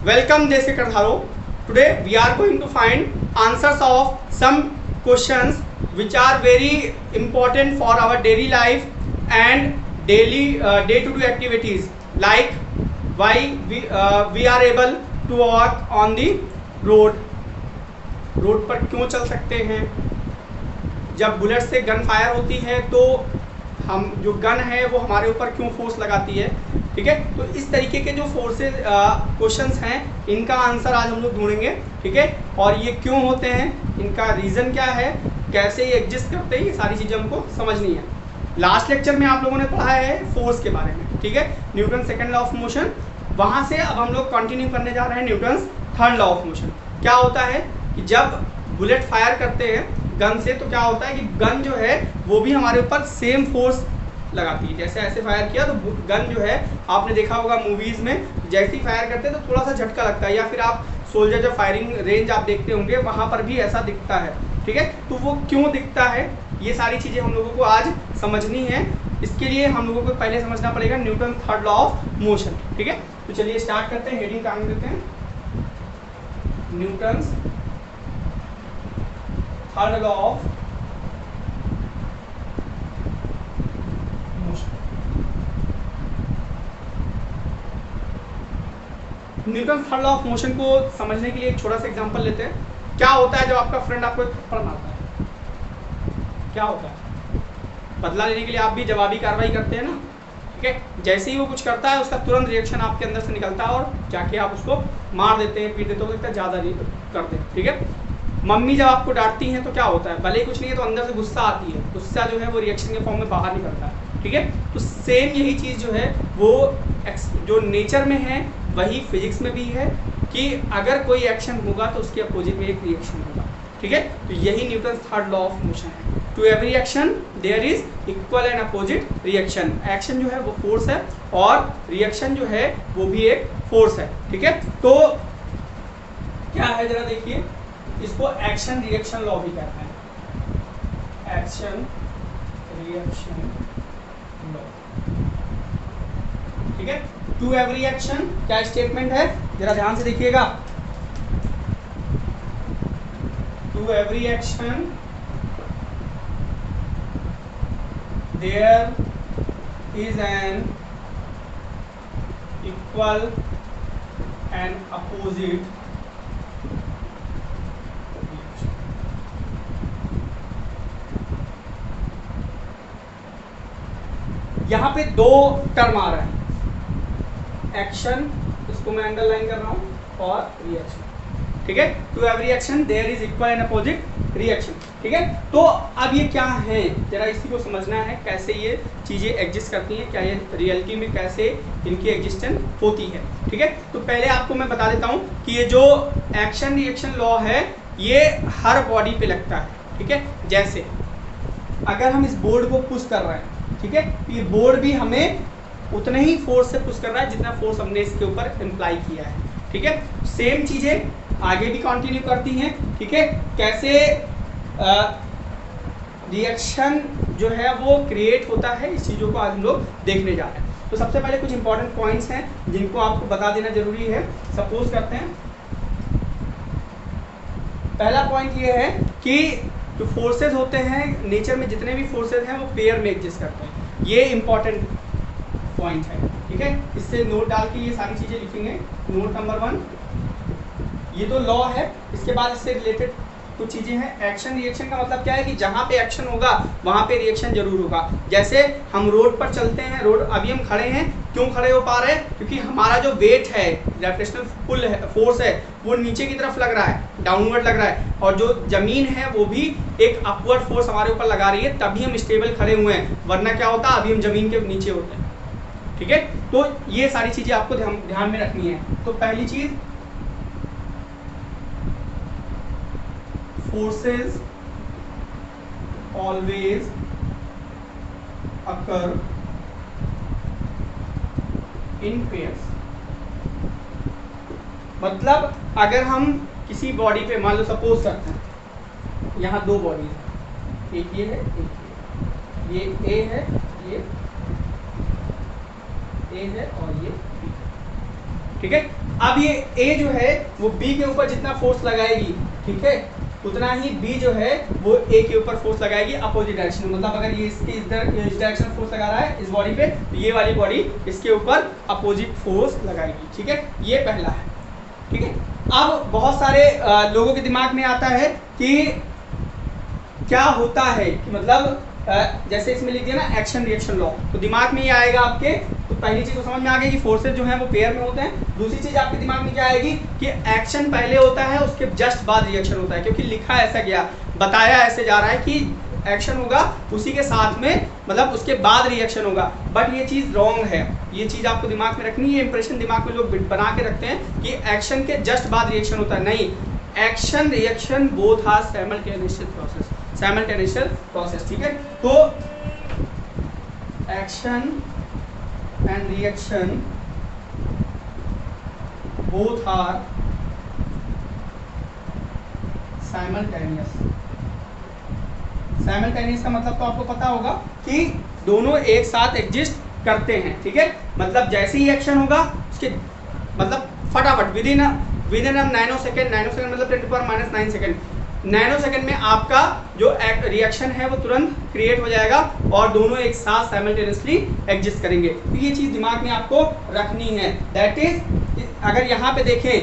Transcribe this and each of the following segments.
Welcome Desi Kadharo. Today we are going to find answers of some questions which are very important for our daily life and daily day-to-day activities, like why we are able to walk on the road. Road पर क्यों चल सकते हैं? जब bullet से gun fire होती है तो हम जो गन है वो हमारे ऊपर क्यों फोर्स लगाती है? ठीक है, तो इस तरीके के जो फोर्सेस क्वेश्चंस हैं इनका आंसर आज हम लोग ढूंढेंगे। ठीक है, और ये क्यों होते हैं, इनका रीज़न क्या है, कैसे ये एग्जिस्ट करते हैं, ये सारी चीज़ें हमको समझनी है। लास्ट लेक्चर में आप लोगों ने पढ़ा है फोर्स के बारे में। ठीक है, Newton second law of motion. वहाँ से अब हम लोग कंटिन्यू करने जा रहे हैं Newton third law of motion. क्या होता है कि जब बुलेट फायर करते हैं गन से तो क्या होता है कि गन जो है वो भी हमारे ऊपर सेम फोर्स लगाती है। जैसे ऐसे फायर किया तो गन जो है, आपने देखा होगा मूवीज़ में, जैसे ही फायर करते हैं तो थोड़ा सा झटका लगता है, या फिर आप सोल्जर जब फायरिंग रेंज आप देखते होंगे वहाँ पर भी ऐसा दिखता है। ठीक है, तो वो क्यों दिखता है, ये सारी चीज़ें हम लोगों को आज समझनी है। इसके लिए हम लोगों को पहले समझना पड़ेगा Newton third law of motion. ठीक है, तो चलिए स्टार्ट करते हैं, हेडिंग काम देते हैं, Newton third law of motion. Newton third law of motion को समझने के लिए एक छोटा सा एग्जांपल लेते हैं। क्या होता है जब आपका फ्रेंड आपको थप्पड़ मारता है? क्या होता है? बदला लेने के लिए आप भी जवाबी कार्रवाई करते हैं ना। ठीक है, जैसे ही वो कुछ करता है उसका तुरंत रिएक्शन आपके अंदर से निकलता है और जाके आप उसको मार देते हैं, पीट देते हो, तो ज़्यादा नहीं करते। ठीक है, मम्मी जब आपको डांटती हैं तो क्या होता है, भले ही कुछ नहीं है तो अंदर से गुस्सा आती है, गुस्सा जो है वो रिएक्शन के फॉर्म में बाहर निकलता है। ठीक है, तो सेम यही चीज़ जो है वो जो नेचर में है वही फिजिक्स में भी है कि अगर कोई एक्शन होगा तो उसके अपोजिट में एक रिएक्शन होगा। ठीक है, तो यही Newton third law of motion है। To every action there is equal and opposite reaction. Action जो है वो फोर्स है और रिएक्शन जो है वो भी एक फोर्स है। ठीक है, तो क्या है जरा देखिए, इसको एक्शन रिएक्शन लॉ भी कहते हैं, एक्शन रिएक्शन लॉ। ठीक है, टू एवरी एक्शन क्या स्टेटमेंट है, जरा ध्यान से देखिएगा। To every action there is an equal and opposite. यहाँ पे दो टर्म आ रहे हैं, एक्शन, इसको मैं अंडरलाइन कर रहा हूँ, और रिएक्शन। ठीक है, to every action there is equal and opposite reaction. ठीक है, तो अब ये क्या है, जरा इसी को समझना है, कैसे ये चीज़ें एग्जिस्ट करती हैं, क्या ये रियलिटी में कैसे इनकी एग्जिस्टेंस होती है। ठीक है, तो पहले आपको मैं बता देता हूँ कि ये जो एक्शन रिएक्शन लॉ है ये हर बॉडी पे लगता है। ठीक है, जैसे अगर हम इस बोर्ड को पुश कर रहे हैं, ठीक है, ये बोर्ड भी हमें उतने ही फोर्स से पुश कर रहा है जितना फोर्स हमने इसके ऊपर इम्प्लाई किया है। ठीक है, सेम चीजें आगे भी कंटिन्यू करती हैं। ठीक है, कैसे रिएक्शन जो है वो क्रिएट होता है, इस चीज़ों को आज हम लोग देखने जा रहे हैं। तो सबसे पहले कुछ इंपॉर्टेंट पॉइंट्स हैं जिनको आपको बता देना जरूरी है। सपोज करते हैं, पहला पॉइंट ये है कि जो फोर्सेज होते हैं नेचर में, जितने भी फोर्सेज हैं वो पेयर में एग्जिस्ट करते हैं। ये इंपॉर्टेंट पॉइंट है। ठीक है, इससे नोट डाल के ये सारी चीज़ें लिखेंगे। नोट नंबर 1, ये तो लॉ है, इसके बाद इससे रिलेटेड कुछ चीज़ें हैं। एक्शन रिएक्शन का मतलब क्या है कि जहाँ पे एक्शन होगा वहाँ पे रिएक्शन जरूर होगा। जैसे हम रोड पर चलते हैं, रोड अभी हम खड़े हैं, क्यों खड़े हो पा रहे हैं, क्योंकि हमारा जो वेट है, ग्रेविटेशनल पुल है, फोर्स है, वो नीचे की तरफ लग रहा है, डाउनवर्ड लग रहा है, और जो जमीन है वो भी एक अपवर्ड फोर्स हमारे ऊपर लगा रही है, तभी हम स्टेबल खड़े हुए हैं, वरना क्या होता अभी हम जमीन के नीचे होते हैं। ठीक है, तो ये सारी चीज़ें आपको ध्यान में रखनी है। तो पहली चीज़, forces always occur in pairs। मतलब अगर हम किसी बॉडी पे मान लो सपोज करते हैं, यहाँ दो बॉडी है, एक ये है एक ये ए है, ये ए है और ये बी। ठीक है। अब ये ए जो है वो बी के ऊपर जितना फोर्स लगाएगी, ठीक है, उतना ही बी जो है वो ए के ऊपर फोर्स लगाएगी अपोजिट डायरेक्शन में। मतलब अगर ये इसके इस डायरेक्शन में फोर्स लगा रहा है इस बॉडी पे, तो ये वाली बॉडी इसके ऊपर अपोजिट फोर्स लगाएगी, ठीक है। ये पहला है, ठीक है। अब बहुत सारे लोगों के दिमाग में आता है कि क्या होता है कि मतलब जैसे इसमें लिख दिया ना एक्शन रिएक्शन लॉ, तो दिमाग में ये आएगा आपके, तो पहली चीज तो समझ में आ गई कि फोर्सेस जो हैं वो पेयर में होते हैं। दूसरी चीज आपके दिमाग में क्या आएगी कि एक्शन पहले होता है उसके जस्ट बाद रिएक्शन होता है, क्योंकि लिखा ऐसा गया, बताया ऐसे जा रहा है कि एक्शन होगा उसी के साथ में, मतलब उसके बाद रिएक्शन होगा। बट ये चीज रॉन्ग है, ये चीज आपको दिमाग में रखनी है। इंप्रेशन दिमाग में लोग बना के रखते हैं कि एक्शन के जस्ट बाद रिएक्शन होता है, नहीं, action reaction both are simultaneous process, ठीक है। तो action and reaction both are simultaneous का मतलब तो आपको पता होगा कि दोनों एक साथ एग्जिस्ट करते हैं, ठीक है। मतलब जैसे ही एक्शन होगा उसके मतलब फटाफट विद इन नैनो सेकेंड मतलब 10⁻⁹ सेकेंड, नैनो सेकेंड में आपका जो रिएक्शन है वो तुरंत क्रिएट हो जाएगा और दोनों एक साथ साइमल्टेनियसली एग्जिस्ट करेंगे। तो ये चीज दिमाग में आपको रखनी है। दैट इज, अगर यहाँ पे देखें,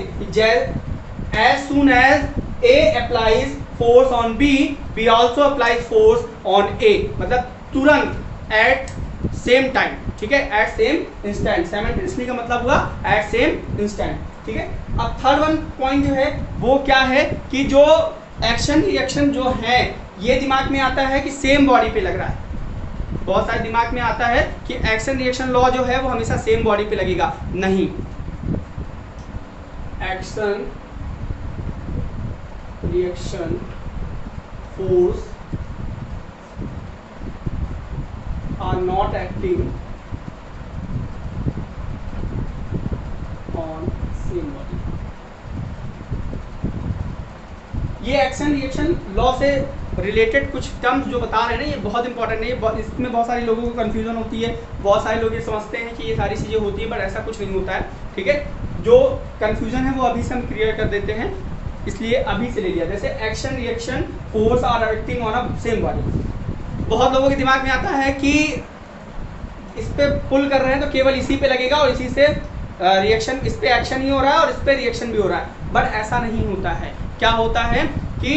as soon as A applies force on B, B also applies force on A, मतलब तुरंत एट सेम टाइम, ठीक है, एट सेम इंस्टेंट। साइमल्टेनियसली का मतलब हुआ एट सेम इंस्टेंट, ठीक है। अब थर्ड वन पॉइंट जो है वो क्या है कि जो एक्शन रिएक्शन जो है ये दिमाग में आता है कि सेम बॉडी पे लग रहा है। बहुत सारे दिमाग में आता है कि एक्शन रिएक्शन लॉ जो है वो हमेशा सेम बॉडी पे लगेगा, नहीं, action reaction force are not acting on same body. ये एक्शन रिएक्शन लॉ से रिलेटेड कुछ टर्म्स जो बता रहे हैं ना, ये बहुत इंपॉर्टेंट है। इसमें बहुत सारे लोगों को कंफ्यूजन होती है, बहुत सारे लोग ये समझते हैं कि ये सारी चीज़ें होती है, बट ऐसा कुछ नहीं होता है, ठीक है। जो कंफ्यूजन है वो अभी से हम क्लियर कर देते हैं, इसलिए अभी से ले लिया। जैसे action reaction force are acting on a same body, बहुत लोगों के दिमाग में आता है कि इस पे पुल कर रहे हैं तो केवल इसी पे लगेगा और इसी से रिएक्शन, इस पे एक्शन ही हो रहा है और इस पे रिएक्शन भी हो रहा है, बट ऐसा नहीं होता है। क्या होता है कि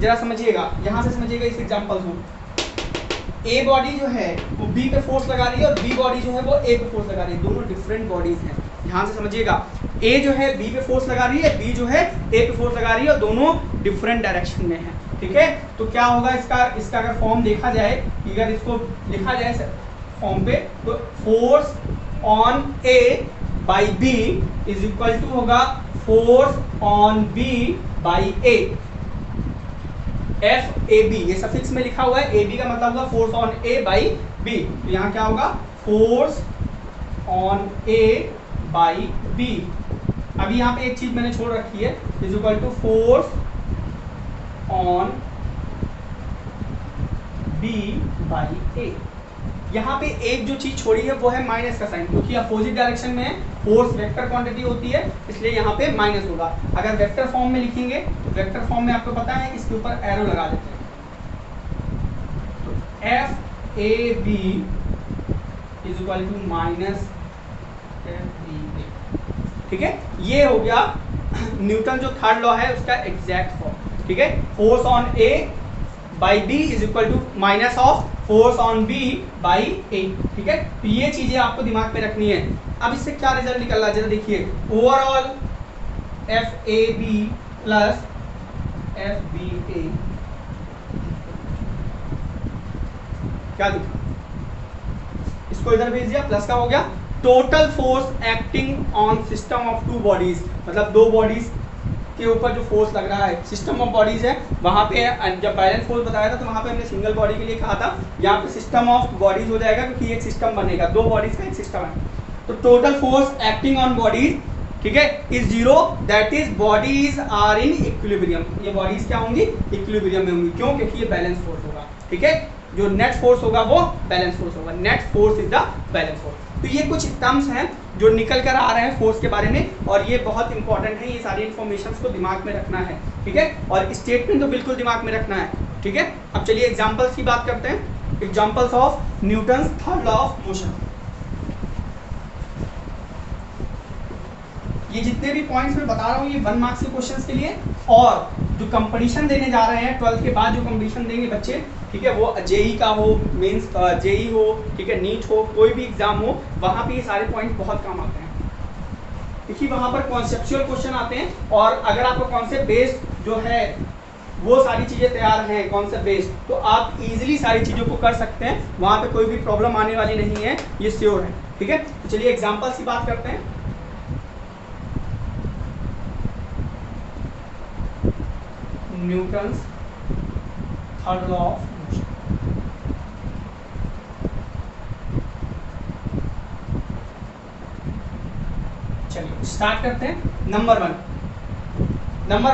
जरा समझिएगा, यहाँ से समझिएगा इस एग्जांपल को। ए बॉडी जो है वो बी पे फोर्स लगा रही है और बी बॉडी जो है वो ए पे फोर्स लगा रही है, दोनों डिफरेंट बॉडीज हैं। ध्यान से समझिएगा, ए जो है बी पे फोर्स लगा रही है, बी जो है ए पे फोर्स लगा रही है और दोनों डिफरेंट डायरेक्शन में है, ठीक है। तो क्या होगा इसका अगर फॉर्म देखा जाए, अगर इसको लिखा जाए फॉर्म पे, तो force on A by B is equal to होगा force on B by A, F A B, ये सफिक्स में लिखा हुआ है। ए बी का मतलब होगा force on A by B, तो यहाँ क्या होगा force on A by B. अभी यहाँ पे एक चीज मैंने छोड़ रखी है, is equal to force on B by A. यहाँ पे एक जो चीज छोड़ी है वो है माइनस का साइन, क्योंकि अपोजिट डायरेक्शन में फोर्स वेक्टर क्वांटिटी होती है, इसलिए यहाँ पे माइनस होगा। अगर वेक्टर फॉर्म में लिखेंगे तो वेक्टर फॉर्म में आपको पता है इसके ऊपर एरो लगा देते हैं, तो F A B is equal to minus F B A, ठीक है। ये हो गया न्यूटन जो थर्ड लॉ है उसका एग्जैक्ट फॉर्म, ठीक है। Force on A by B is equal to minus of force on B by A, ठीक है। तो ये चीजें आपको दिमाग में रखनी है। अब इससे क्या रिजल्ट निकल रहा है जरा देखिए, overall F A B plus F B A, क्या दिखा, इसको इधर भेज दिया, प्लस का हो गया। Total force acting on system of two bodies, मतलब दो बॉडीज के ऊपर जो फोर्स लग रहा है, सिस्टम ऑफ बॉडीज है, वहां पे जब बैलेंस फोर्स बताया था तो वहां पे हमने सिंगल बॉडी के लिए कहा था, यहाँ पे सिस्टम ऑफ बॉडीज हो जाएगा क्योंकि एक सिस्टम बनेगा, दो बॉडीज का एक सिस्टम है। तो total force acting on bodies, ठीक है, is zero, that is bodies are in equilibrium. ये बॉडीज क्या होंगी, इक्विलिब्रियम में होंगी, क्यों, क्योंकि ये बैलेंस फोर्स होगा, ठीक है। जो नेट फोर्स होगा वो बैलेंस फोर्स होगा, net force is the balance force. तो ये कुछ टर्म्स हैं जो निकल कर आ रहे हैं फोर्स के बारे में, और ये बहुत इंपॉर्टेंट है, ये सारी इन्फॉर्मेशन को दिमाग में रखना है, ठीक है। और स्टेटमेंट तो बिल्कुल दिमाग में रखना है, ठीक है। अब चलिए एग्जाम्पल्स की बात करते हैं। Examples of Newton's third law of motion. ये जितने भी पॉइंट्स मैं बता रहा हूँ ये 1 मार्क्स के क्वेश्चंस के लिए, और जो कंपटीशन देने जा रहे हैं 12th के बाद जो कंपटीशन देंगे बच्चे, ठीक है, वो जेई का हो, मेंस जेई हो, ठीक है, नीट हो, कोई भी एग्जाम हो, वहाँ पे ये सारे पॉइंट बहुत काम आते हैं, क्योंकि वहाँ पर कॉन्सेप्चुअल क्वेश्चन आते हैं। और अगर आपको कॉन्सेप्ट बेस्ड जो है वो सारी चीज़ें तैयार हैं कॉन्सेप्ट बेस्ड, तो आप इजीली सारी चीज़ों को कर सकते हैं, वहाँ पे कोई भी प्रॉब्लम आने वाली नहीं है, ये श्योर है, ठीक है। तो चलिए एग्जाम्पल्स की बात करते हैं। Newton's third law of motion. चलिए स्टार्ट करते हैं। नंबर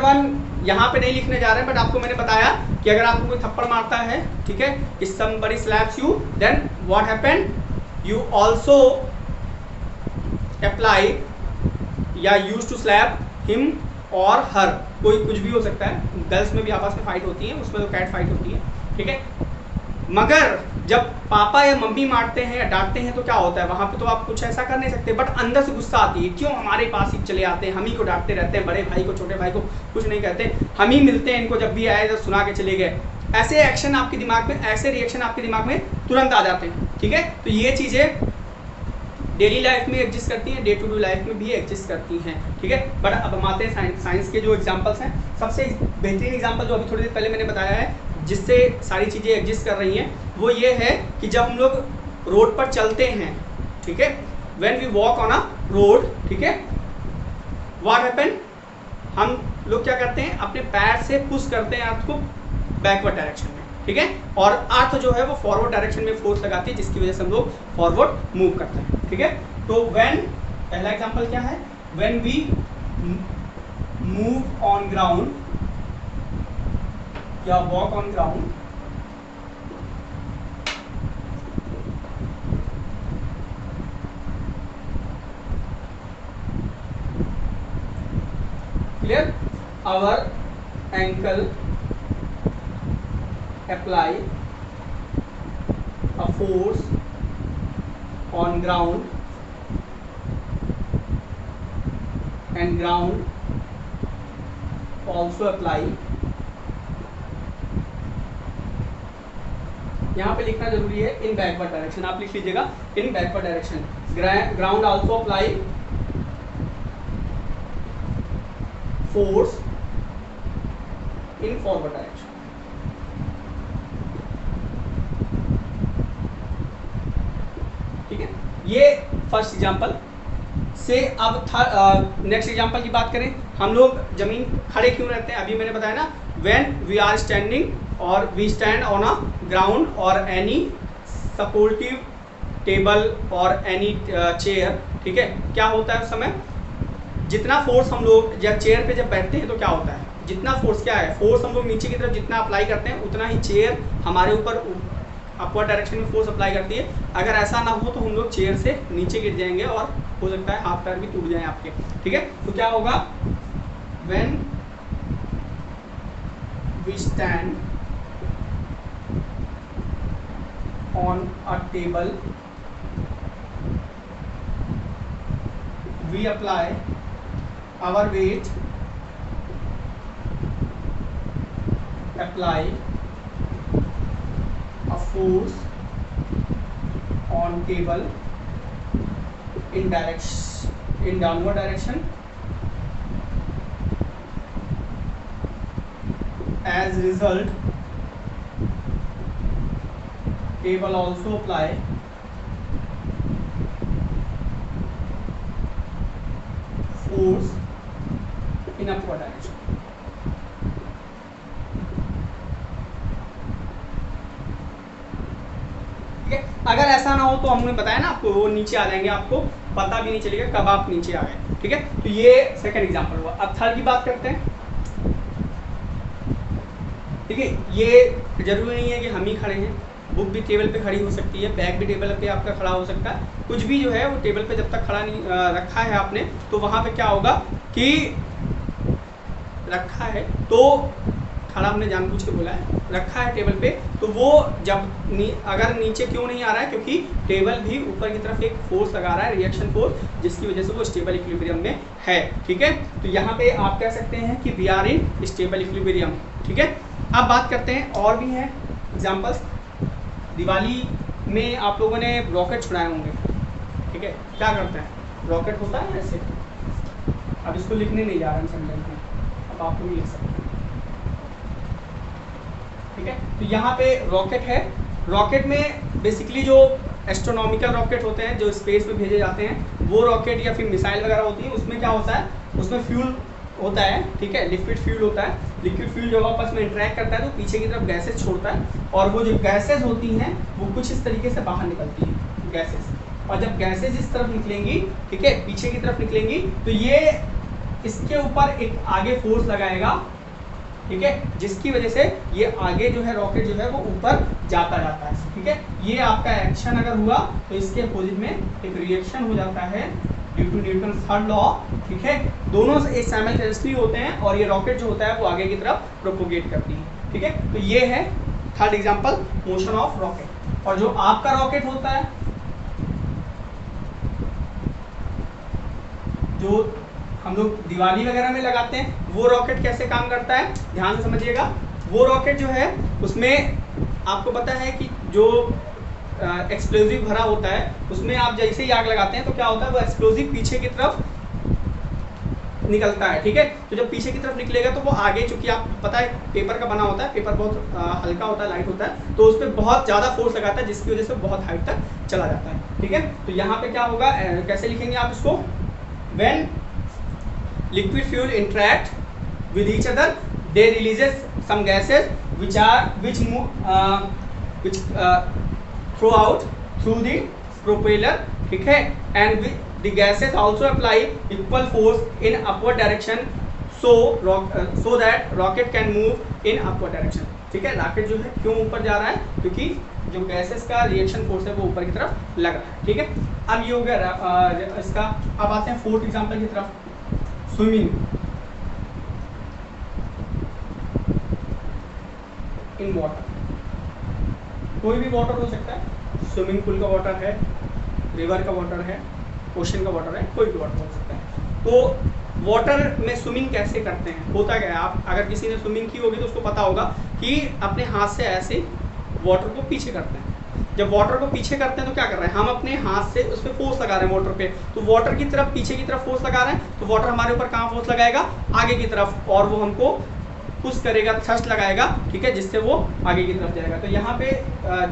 वन यहाँ पे नहीं लिखने जा रहे हैं, बट आपको मैंने बताया कि अगर आपको कोई थप्पड़ मारता है, ठीक है, if somebody slaps you, then what happened, you also apply या यूज टू स्लैप हिम और हर, कोई कुछ भी हो सकता है, गर्ल्स में भी आपस में फाइट होती है, उसमें तो कैट फाइट होती है, ठीक है। मगर जब पापा या मम्मी मारते हैं या डांटते हैं तो क्या होता है, वहां पे तो आप कुछ ऐसा कर नहीं सकते, बट अंदर से गुस्सा आती है, क्यों हमारे पास ही चले आते हैं, हम ही को डांटते रहते हैं, बड़े भाई को छोटे भाई को कुछ नहीं कहते, हम ही मिलते हैं इनको, जब भी आए तो सुना के चले गए। ऐसे एक्शन आपके दिमाग में, ऐसे रिएक्शन आपके दिमाग में तुरंत आ जाते हैं, ठीक है। तो ये चीजें डेली लाइफ में एग्जिस्ट करती हैं, डे टू डे लाइफ में भी एग्जिस्ट करती हैं, ठीक है। बट अब हम आते हैं साइंस के जो एग्जांपल्स हैं। सबसे बेहतरीन एग्जांपल जो अभी थोड़ी देर पहले मैंने बताया है, जिससे सारी चीज़ें एग्जिस्ट कर रही हैं, वो ये है कि जब हम लोग रोड पर चलते हैं, ठीक है, when we walk on a road, ठीक है, व्हाट हैपन, हम लोग क्या करते हैं, अपने पैर से पुश करते हैं अर्थ को बैकवर्ड डायरेक्शन में, ठीक है, और अर्थ जो है वो फॉरवर्ड डायरेक्शन में फोर्स लगाती है, जिसकी वजह से हम लोग फॉरवर्ड मूव करते हैं, ठीक है। तो व्हेन, पहला एग्जांपल क्या है, when we move on ground या walk on ground, clear, our ankle apply a force on ground and ground also apply, यहाँ पे लिखना जरूरी है इन बैकवर्ड डायरेक्शन, आप लिख लीजिएगा इन backward direction, ground also apply force in forward direction, ठीक है। ये फर्स्ट एग्जांपल से। अब नेक्स्ट एग्जांपल की बात करें, हम लोग जमीन खड़े क्यों रहते हैं, अभी मैंने बताया ना, व्हेन वी आर स्टैंडिंग और we stand on a ground और एनी सपोर्टिव टेबल और एनी चेयर, ठीक है, क्या होता है उस समय, जितना फोर्स हम लोग या चेयर पे जब बैठते हैं तो क्या होता है, जितना फोर्स, क्या है, फोर्स हम लोग नीचे की तरफ जितना अप्लाई करते हैं उतना ही चेयर हमारे ऊपर अपवर्ड डायरेक्शन में फोर्स अप्लाई करती है। अगर ऐसा ना हो तो हम लोग चेयर से नीचे गिर जाएंगे और हो सकता है हाथ पैर भी टूट जाए आपके, ठीक है। तो क्या होगा, when we stand on a table we apply our weight, apply a force on table in downward direction, as result table also apply force in upward direction, अगर ऐसा ना हो तो हमने बताया ना आपको, वो नीचे आ जाएंगे, आपको पता भी नहीं चलेगा कब आप नीचे आ गए, ठीक है। तो ये सेकंड एग्जांपल हुआ। अब थर्ड की बात करते हैं, ठीक है। ये जरूरी नहीं है कि हम ही खड़े हैं, बुक भी टेबल पे खड़ी हो सकती है, बैग भी टेबल पे आपका खड़ा हो सकता है, कुछ भी जो है वो टेबल पे जब तक खड़ा नहीं रखा है आपने, तो वहाँ पे क्या होगा कि रखा है तो खड़ा हमने जानबूझ के बोला है, रखा है टेबल पे, तो वो जब अगर नीचे क्यों नहीं आ रहा है, क्योंकि टेबल भी ऊपर की तरफ एक फोर्स लगा रहा है, रिएक्शन फोर्स, जिसकी वजह से वो स्टेबल इक्विलिब्रियम में है। ठीक है, तो यहाँ पे आप कह सकते हैं कि we are in stable equilibrium. ठीक है, अब बात करते हैं और भी हैं एग्जाम्पल्स। दिवाली में आप लोगों ने रॉकेट छुड़ाए होंगे। ठीक है, क्या करते हैं, रॉकेट होता है ऐसे, अब इसको लिखने नहीं जा रहा है सेंटेंस में, अब आपको भी लिख सकते हैं। ठीक है, तो यहाँ पे रॉकेट है, रॉकेट में बेसिकली जो एस्ट्रोनॉमिकल रॉकेट होते हैं जो स्पेस में भेजे जाते हैं, वो रॉकेट या फिर मिसाइल वगैरह होती है, उसमें क्या होता है, उसमें फ्यूल होता है। ठीक है, लिक्विड फ्यूल होता है, लिक्विड फ्यूल जब आपस में इंटरेक्ट करता है तो पीछे की तरफ गैसेज छोड़ता है, और वो जो गैसेज होती हैं वो कुछ इस तरीके से बाहर निकलती हैं गैसेज, और जब गैसेज इस तरफ निकलेंगी, ठीक है, पीछे की तरफ निकलेंगी, तो ये इसके ऊपर एक आगे फोर्स लगाएगा। ठीक है, जिसकी वजह से ये आगे जो है रॉकेट जो है वो ऊपर जाता जाता है। ठीक है, ये आपका एक्शन अगर हुआ तो इसके अपोजिट में एक रिएक्शन हो जाता है due to Newton third law. ठीक है, दोनों एक साइमल्टेनियसली होते हैं और ये रॉकेट जो होता है वो आगे की तरफ प्रोपोगेट करती है। ठीक है, तो ये है third example, motion of rocket. और जो आपका रॉकेट होता है, जो हम लोग दिवाली वगैरह में लगाते हैं, वो रॉकेट कैसे काम करता है, ध्यान से समझिएगा। वो रॉकेट जो है उसमें आपको पता है कि जो एक्सप्लोजिव भरा होता है, उसमें आप जैसे ही आग लगाते हैं तो क्या होता है, वो एक्सप्लोजिव पीछे की तरफ निकलता है। ठीक है, तो जब पीछे की तरफ निकलेगा तो वो आगे, चूंकि आप पता है पेपर का बना होता है, पेपर बहुत हल्का होता है, लाइट होता है, तो उस पर बहुत ज़्यादा फोर्स लगाता है, जिसकी वजह से बहुत हाइट तक चला जाता है। ठीक है, तो यहाँ पे क्या होगा, कैसे लिखेंगे आप इसको, when liquid fuel interact with each other, they releases some gases which throw out through the propeller. ठीक है, and the gases also apply equal force in upward direction, so that rocket can move in upward direction. ठीक है, rocket जो है क्यों ऊपर जा रहा है, क्योंकि जो गैसेस का रिएक्शन फोर्स है वो ऊपर की तरफ लग रहा है। ठीक है, अब ये हो गया इसका। अब आते हैं फोर्थ एग्जांपल की तरफ, स्विमिंग इन वाटर। कोई भी वाटर हो सकता है, स्विमिंग पूल का वाटर है, रिवर का वाटर है, ओशन का वाटर है, कोई भी वाटर हो सकता है। तो वाटर में स्विमिंग कैसे करते हैं, होता क्या है, आप अगर किसी ने स्विमिंग की होगी तो उसको पता होगा कि अपने हाथ से ऐसे वाटर को पीछे करते हैं। जब वाटर को पीछे करते हैं तो क्या कर रहे हैं, हम अपने हाथ से उस पर फोर्स लगा रहे हैं वाटर पे, तो वाटर की तरफ पीछे की तरफ फोर्स लगा रहे हैं, तो वाटर हमारे ऊपर कहाँ फोर्स लगाएगा, आगे की तरफ, और वो हमको पुश करेगा, थ्रस्ट लगाएगा। ठीक है, जिससे वो आगे की तरफ जाएगा। तो यहाँ पे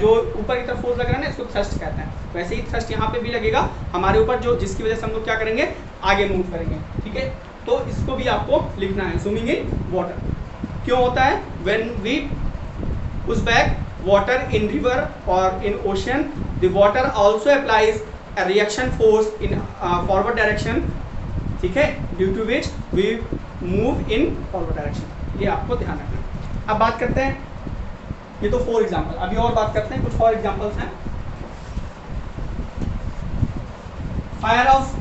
जो ऊपर की तरफ फोर्स लग रहा है ना, इसको थ्रस्ट कहते हैं। वैसे ही थ्रस्ट यहाँ पे भी लगेगा हमारे ऊपर, जो जिसकी वजह से हम लोग क्या करेंगे, आगे मूव करेंगे। ठीक है, तो इसको भी आपको लिखना है, स्विमिंग इन वाटर क्यों होता है, when we push back water in river or in ocean, the water also applies a reaction force in forward direction. ठीक है, due to which we move in forward direction. ये आपको ध्यान रखना है। अब बात करते हैं, ये तो 4 एग्जाम्पल, अभी और बात करते हैं, कुछ और एग्जाम्पल्स हैं। Fire of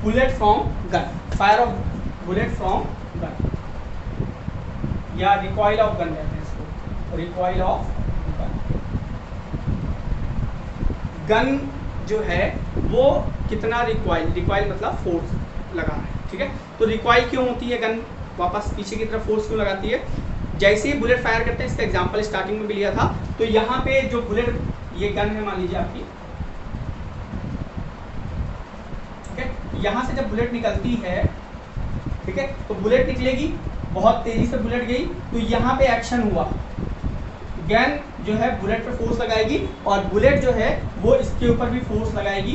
bullet from gun, fire of bullet from gun, या रिकॉइल ऑफ गन कहते हैं इसको, रिकॉइल ऑफ गन। गन जो है वो कितना रिकॉइल, रिकॉइल मतलब फोर्स लगा रहा है। ठीक है, तो रिकॉइल क्यों होती है गन, वापस पीछे की तरफ फोर्स क्यों लगाती है, जैसे ही बुलेट फायर करते हैं, इसका एग्जांपल स्टार्टिंग में भी लिया था, तो यहाँ पे जो बुलेट, ये गन है मान लीजिए आपकी, ठीक है, यहाँ से जब बुलेट निकलती है, ठीक है, तो बुलेट निकलेगी, बहुत तेजी से बुलेट गई, तो यहाँ पे एक्शन हुआ, गन जो है बुलेट पे फोर्स लगाएगी, और बुलेट जो है वो इसके ऊपर भी फोर्स लगाएगी,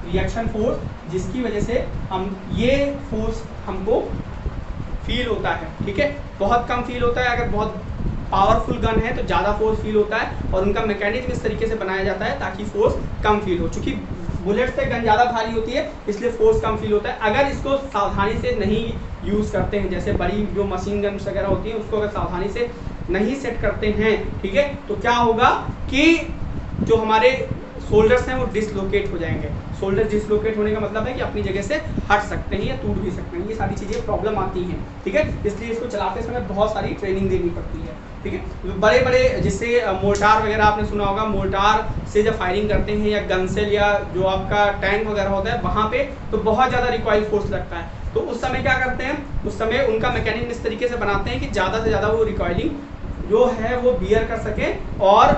रिएक्शन फोर्स, जिसकी वजह से हम ये फोर्स हमको फील होता है। ठीक है, बहुत कम फील होता है, अगर बहुत पावरफुल गन है तो ज़्यादा फोर्स फील होता है, और उनका मैकेनिज्म इस तरीके से बनाया जाता है ताकि फोर्स कम फील हो। चूंकि बुलेट से गन ज़्यादा भारी होती है इसलिए फोर्स कम फील होता है। अगर इसको सावधानी से नहीं यूज़ करते हैं, जैसे बड़ी जो मशीन गन्स वगैरह होती हैं उसको अगर सावधानी से नहीं सेट करते हैं, ठीक है, तो क्या होगा कि जो हमारे शोल्डर्स हैं वो डिसलोकेट हो जाएंगे। शोल्डर डिसलोकेट होने का मतलब है कि अपनी जगह से हट सकते हैं या टूट भी सकते हैं, ये सारी चीज़ें प्रॉब्लम आती हैं, ठीक है। इसलिए इसको चलाते समय बहुत सारी ट्रेनिंग देनी पड़ती है, ठीक है। बड़े बड़े जैसे मोर्टार वगैरह आपने सुना होगा, मोर्टार से जब फायरिंग करते हैं या गन सेल या जो आपका टैंक वगैरह होता है वहाँ पे तो बहुत ज़्यादा रिकॉइल फोर्स लगता है। तो उस समय क्या करते हैं, उस समय उनका मैकेनिज्म इस तरीके से बनाते हैं कि ज़्यादा से ज़्यादा वो रिकॉइलिंग जो है वो बियर कर सके और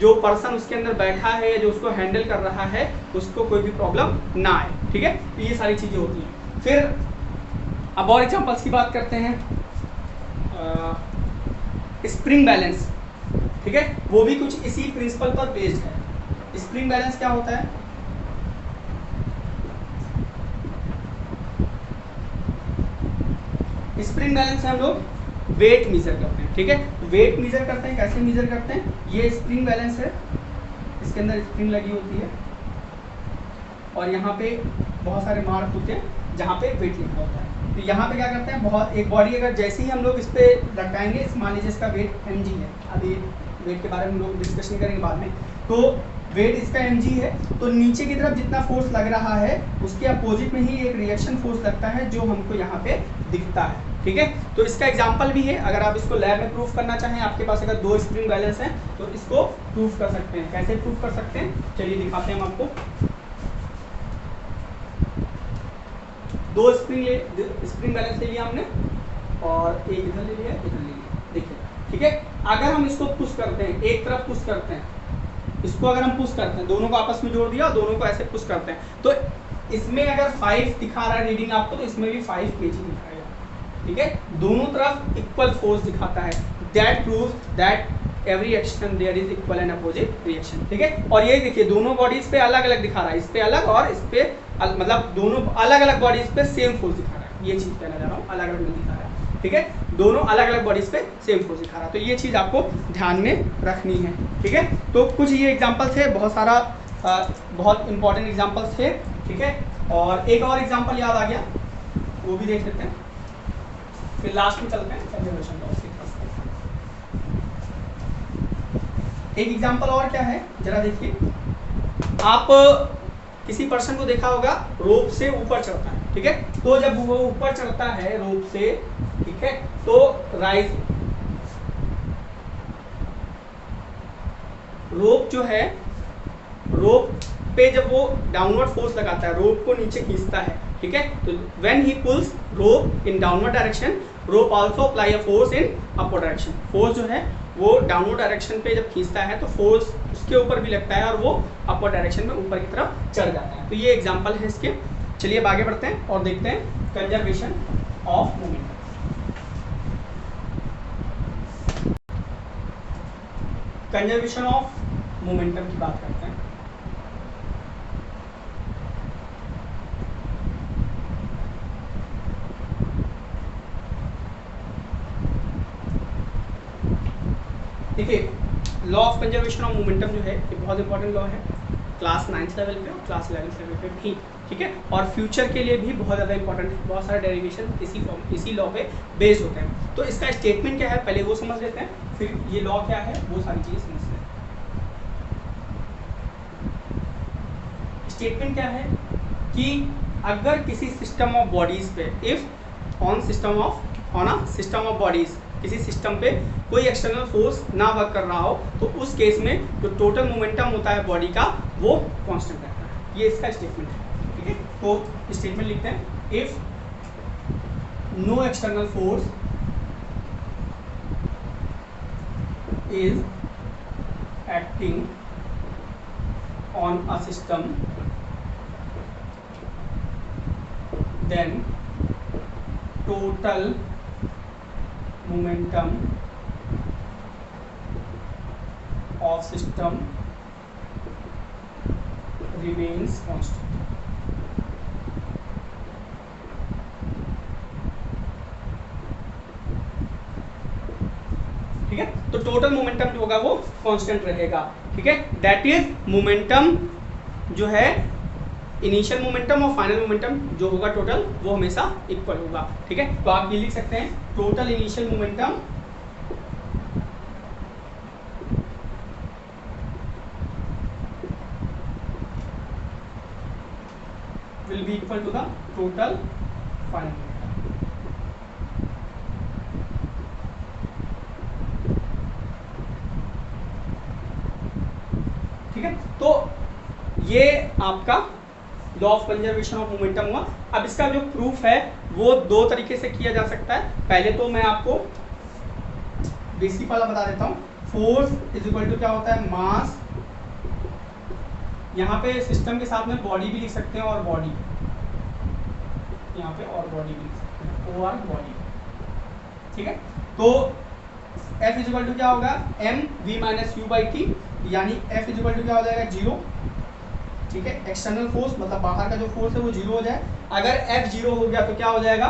जो पर्सन उसके अंदर बैठा है जो उसको हैंडल कर रहा है उसको कोई भी प्रॉब्लम ना आए, ठीक है। तो ये सारी चीज़ें होती हैं। फिर अब और एग्जांपल्स की बात करते हैं। स्प्रिंग बैलेंस, ठीक है, वो भी कुछ इसी प्रिंसिपल पर बेस्ड है। स्प्रिंग बैलेंस क्या होता है? स्प्रिंग बैलेंस हम लोग वेट मेजर करते हैं, ठीक है। वेट मेजर करते हैं, कैसे मेजर करते हैं? ये स्प्रिंग बैलेंस है, इसके अंदर स्प्रिंग लगी होती है और यहाँ पे बहुत सारे मार्क होते हैं जहाँ पे वेट लिखा होता है। तो यहाँ पे क्या करते हैं, बहुत एक बॉडी अगर जैसे ही हम लोग इस पर लटकाएंगे, मान लीजिए इसका वेट mg है, अभी वेट के बारे में हम लोग डिस्कशन करेंगे बाद में, तो वेट इसका mg है, तो नीचे की तरफ जितना फोर्स लग रहा है उसके अपोजिट में ही एक रिएक्शन फोर्स लगता है जो हमको यहाँ पे दिखता है, ठीक है। तो इसका एग्जांपल भी है, अगर आप इसको लैब में प्रूफ करना चाहें, आपके पास अगर दो स्प्रिंग बैलेंस हैं तो इसको प्रूफ कर सकते हैं। कैसे प्रूफ कर सकते हैं, चलिए दिखाते हैं हम आपको। दो स्प्रिंग बैलेंस ले लिया हमने और एक इधर ले लिया, इधर ले लिया, देखिए, ठीक है। अगर हम इसको पुश करते हैं, एक तरफ पुश करते हैं, इसको अगर हम पुश करते हैं, दोनों को आपस में जोड़ दिया और दोनों को ऐसे पुश करते हैं, तो इसमें अगर 5 दिखा रहा है रीडिंग आपको, तो इसमें भी 5 kg दिखाएगा, ठीक है। दोनों तरफ इक्वल फोर्स दिखाता है। That proves that every action there is equal and opposite reaction, ठीक है। और ये देखिए दोनों बॉडीज पे अलग अलग दिखा रहा है, इस पे अलग और इस पे मतलब दोनों अलग अलग बॉडीज पे सेम फोर्स दिखा रहा है। ये चीज कहना चाह रहा हूँ, अलग अलग नहीं दिखा रहा है, ठीक है। दोनों अलग अलग बॉडीज पे सेम फोर्स दिखा रहा है, तो ये चीज आपको ध्यान में रखनी है, ठीक है। तो कुछ ये एग्जाम्पल्स है, बहुत सारा बहुत इंपॉर्टेंट एग्जाम्पल्स थे, ठीक है। और एक और एग्जाम्पल याद आ गया, वो भी देख लेते हैं, फिर लास्ट में चलते हैं कंजर्वेशन लॉ की तरफ। एक एग्जाम्पल और क्या है, जरा देखिए। आप किसी पर्सन को देखा होगा रोप से ऊपर चढ़ता है, ठीक है। तो जब वो ऊपर चढ़ता है रोप से, ठीक है, तो राइज रोप जो है, रोप पे जब वो डाउनवर्ड फोर्स लगाता है, रोप को नीचे खींचता है, ठीक है। तो when he pools rope in downward direction, rope also apply a force in upward direction. Force जो है वो डाउनवर्ड डायरेक्शन पे जब खींचता है तो फोर्स उसके ऊपर भी लगता है और वो अपवर्ड डायरेक्शन में ऊपर की तरफ चढ़ जाता है। तो ये एग्जांपल है इसके। चलिए अब आगे बढ़ते हैं और देखते हैं conservation of momentum. Conservation of momentum की बात करते हैं। देखिए law of conservation of momentum जो है ये बहुत इंपॉर्टेंट लॉ है, क्लास 9th लेवल पे और क्लास 11th लेवल पे भी, ठीक है। और फ्यूचर के लिए भी बहुत ज़्यादा इंपॉर्टेंट है, बहुत सारे डेरिवेशन इसी लॉ पे बेस्ड होते हैं। तो इसका स्टेटमेंट क्या है पहले वो समझ लेते हैं, फिर ये लॉ क्या है वो सारी चीज़ें समझ लेते हैं। स्टेटमेंट क्या है कि अगर किसी सिस्टम ऑफ बॉडीज पे, if on a system of bodies, किसी सिस्टम पे कोई एक्सटर्नल फोर्स ना वर्क कर रहा हो, तो उस केस में जो टोटल मोमेंटम होता है बॉडी का वो कांस्टेंट रहता है। ये इसका स्टेटमेंट है, ठीक है। तो स्टेटमेंट लिखते हैं, if no external force is acting on a system then total momentum of system remains constant। ठीक है, तो टोटल मोमेंटम जो होगा वो कांस्टेंट रहेगा, ठीक है। दैट इज मोमेंटम जो है इनिशियल मोमेंटम और फाइनल मोमेंटम जो होगा टोटल वो हमेशा इक्वल होगा। ठीक है, तो आप ये लिख सकते हैं total initial momentum will be equal to the total final momentum। ठीक है, तो ये आपका law of conservation of momentum हुआ। अब इसका जो प्रूफ है वो दो तरीके से किया जा सकता है। पहले तो मैं आपको बेसिक वाला बता देता हूँ। फोर्स इज इक्वल टू क्या होता है, मास, यहाँ पे सिस्टम के साथ में बॉडी भी लिख सकते हैं और बॉडी, यहाँ पे और बॉडी भी लिख सकते हैं, ओ आर बॉडी। ठीक है, तो F इज इक्वल टू क्या होगा, M V minus U by T, यानी F इज इक्वल टू क्या हो जाएगा, जीरो। ठीक है, एक्सटर्नल फोर्स मतलब बाहर का जो फोर्स है वो जीरो हो जाए। अगर F जीरो हो गया तो क्या हो जाएगा,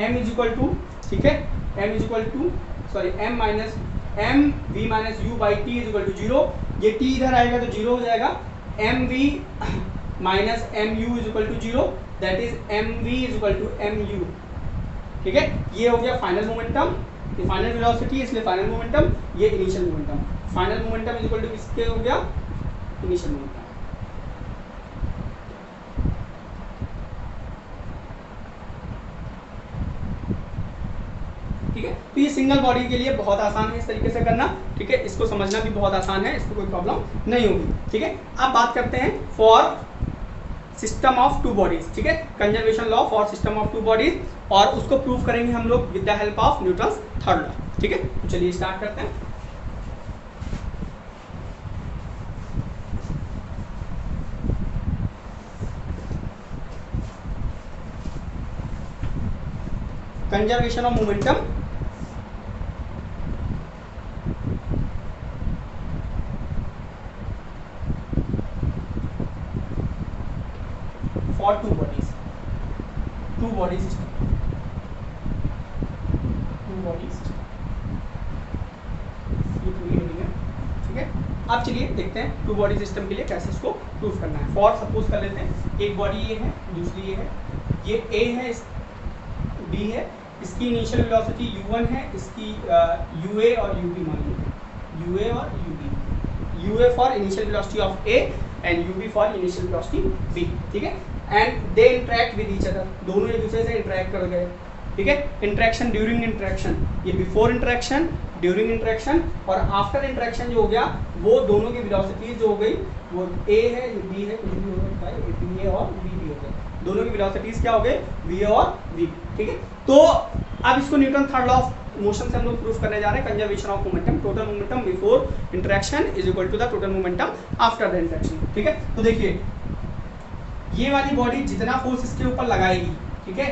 M इज इक्वल टू, ठीक है, M is equal to sorry M minus M V minus U by T is equal to zero. ये टी इधर आएगा तो जीरो हो जाएगा। M V minus M U is equal to zero, that is M V is equal to M U. ठीक है, ये हो गया फाइनल मोमेंटम, ये फाइनल वेलोसिटी इसलिए फाइनल मोमेंटम, ये initial momentum. Final momentum is equal to किसके हो गया, इनिशियल मोमेंटम। ठीक है, तो ये सिंगल बॉडी के लिए बहुत आसान है इस तरीके से करना। ठीक है, इसको समझना भी बहुत आसान है, इसको कोई प्रॉब्लम नहीं होगी। ठीक है, अब बात करते हैं for system of two bodies. ठीक है, conservation law for system of two bodies, और उसको प्रूव करेंगे हम लोग with the help of Newton's third law. ठीक है, तो चलिए स्टार्ट करते हैं। Conservation of momentum for two bodies system, two bodies ये पूरी हेडिंग है। ठीक है, अब चलिए देखते हैं टू बॉडी सिस्टम के लिए कैसे इसको प्रूफ करना है। फॉर सपोज कर लेते हैं एक बॉडी ये है, दूसरी ये है, ये ए है, बी है, इसकी इनिशियल वेलोसिटी u1 है, इसकी ua और ub मान लीजिए, ua और ub, ua for initial velocity of a and ub for initial velocity b। ठीक है, and they interact with each other, दोनों एक दूसरे से इंटरेक्ट कर गए। ठीक है, इंटरेक्शन ड्यूरिंग इंटरेक्शन, ये बिफोर इंटरेक्शन, ड्यूरिंग इंटरेक्शन और आफ्टर इंटरेक्शन जो हो गया, वो दोनों की वेलोसिटीज जो हो गई वो a है, ये b है, कुछ भी हो सकता है, b है और b भी हो गए, दोनों की वेलोसिटीज क्या हो गए, v और v। ठीक है, तो अब इसको Newton third law of motion से हम लोग प्रूफ करने जा रहे हैं। Conservation of momentum, total momentum before interaction is equal to the total momentum after the interaction. ठीक है, तो देखिए ये वाली बॉडी जितना फोर्स इसके ऊपर लगाएगी, ठीक है,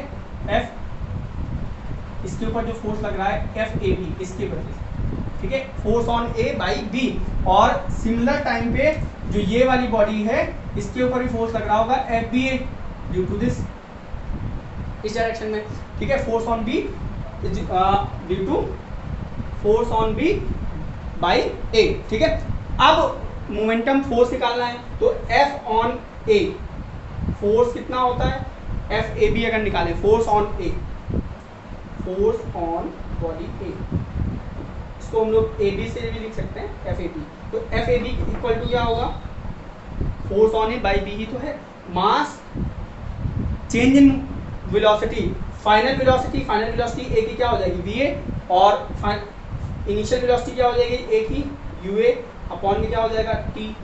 F इसके ऊपर जो फोर्स लग रहा है एफ ए बी, इसके वजह से, ठीक है, force on A by B, और सिमिलर टाइम पे जो ये वाली बॉडी है इसके ऊपर भी फोर्स लग रहा होगा F B A due to this, इस डायरेक्शन में। ठीक है, force on B due to force on B by A. ठीक है, अब मोमेंटम फोर्स निकालना है तो एफ ऑन ए, फोर्स कितना होता है, एफ ए बी अगर निकालें, force on A, force on body A, इसको हम लोग ए बी से भी लिख सकते हैं, एफ ए बी। तो F A B equal to क्या होगा, force on A by B ही तो है, mass change in velocity, final velocity A की क्या हो जाएगी, वी ए, और इनिशियल वेलोसिटी क्या हो जाएगी, ए की यू ए, अपॉन में क्या हो जाएगा, टी।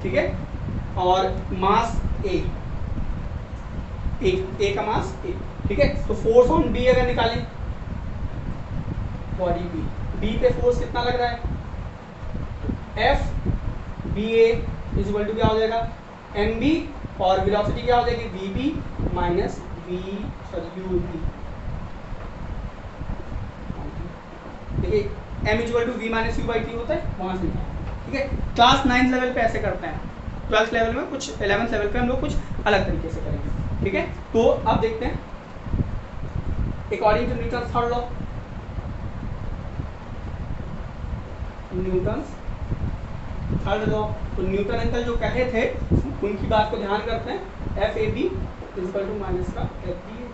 ठीक है, और मास ए का मास ए। ठीक है, तो फोर्स ऑन बी अगर निकालें, बॉडी बी पे फोर्स कितना लग रहा है, F B A is equal to क्या हो जाएगा, एम बी, और वेलोसिटी क्या हो जाएगी, V B minus U B. देखिए M is equal to V minus U by T होता है, वहां से। ठीक है, क्लास 9th लेवल पे ऐसे करते हैं, 12th लेवल में कुछ, 11th लेवल पे हम लोग कुछ अलग तरीके से करेंगे। ठीक है, तो अब देखते हैं according to Newton's third law, Newton's third law. तो न्यूटन अंकल जो कहे थे उनकी बात को ध्यान करते हैं, F A B equal to minus का एफ बी ए।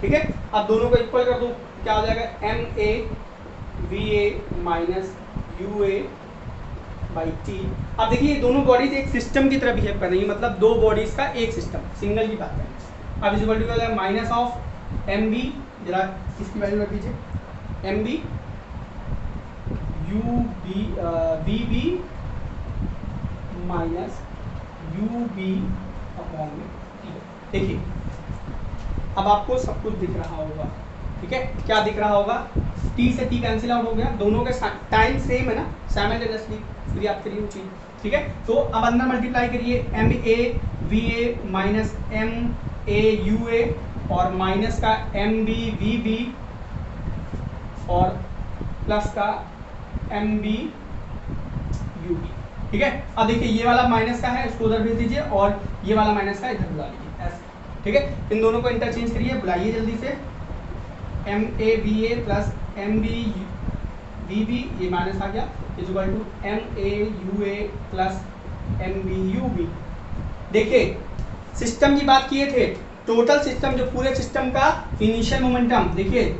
ठीक है, अब दोनों को इक्वल कर दूं, क्या हो जाएगा, M A V A minus U A by T. अब देखिए ये दोनों बॉडीज एक सिस्टम की तरह बिहेव कर रही है, मतलब दो बॉडीज का एक सिस्टम, सिंगल की बात है। अब इस इक्वल टू क्या माइनस ऑफ एम बी, जरा इसकी वैल्यू रख दीजिए, M B U B V B minus U B upon में टी। देखिए अब आपको सब कुछ दिख रहा होगा, ठीक है, क्या दिख रहा होगा, टी से टी कैंसिल आउट हो गया, दोनों के टाइम सेम है ना, साइमल्टेनियसली फ्री आपके लिए चीज। ठीक है, तो अब अंदर मल्टीप्लाई करिए, M A V A minus M A U A और माइनस का एम बी वी बी और प्लस का एम बी यू बी। ठीक है, अब देखिए ये वाला माइनस का है, इसको उधर भेज दीजिए और ये वाला माइनस का इधर बुला लीजिए ऐसे। ठीक है, इन दोनों को इंटरचेंज करिए, बुलाइए जल्दी से, M A B A plus M B V B, ये माइनस आ गया, is equal to M A U A plus M B U B. देखिए सिस्टम की बात किए थे, टोटल सिस्टम जो पूरे सिस्टम का इनिशियल मोमेंटम, देखिए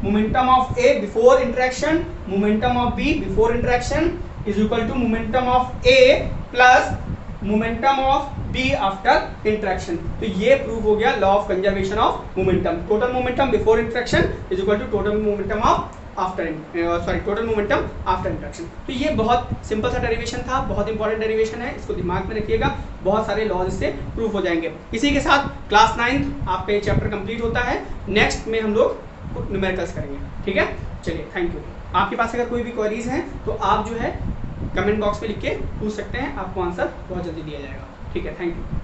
momentum of A before interaction, momentum of B before interaction is equal to momentum of A plus momentum of B after interaction. तो ये प्रूव हो गया law of conservation of momentum. Total momentum before interaction is equal to total momentum of total momentum after interaction. तो ये बहुत simple सा derivation था, बहुत इंपॉर्टेंट डेरिवेशन है, इसको दिमाग में रखिएगा, बहुत सारे लॉज इससे प्रूव हो जाएंगे। इसी के साथ क्लास 9th आपका ये चैप्टर कंप्लीट होता है। नेक्स्ट में हम लोग न्यूमेरिकल्स करेंगे। ठीक है, चलिए थैंक यू। आपके पास अगर कोई भी क्वेरीज हैं तो आप जो है कमेंट बॉक्स में लिख के पूछ सकते हैं, आपको आंसर बहुत जल्दी दिया जाएगा। ठीक है, थैंक यू।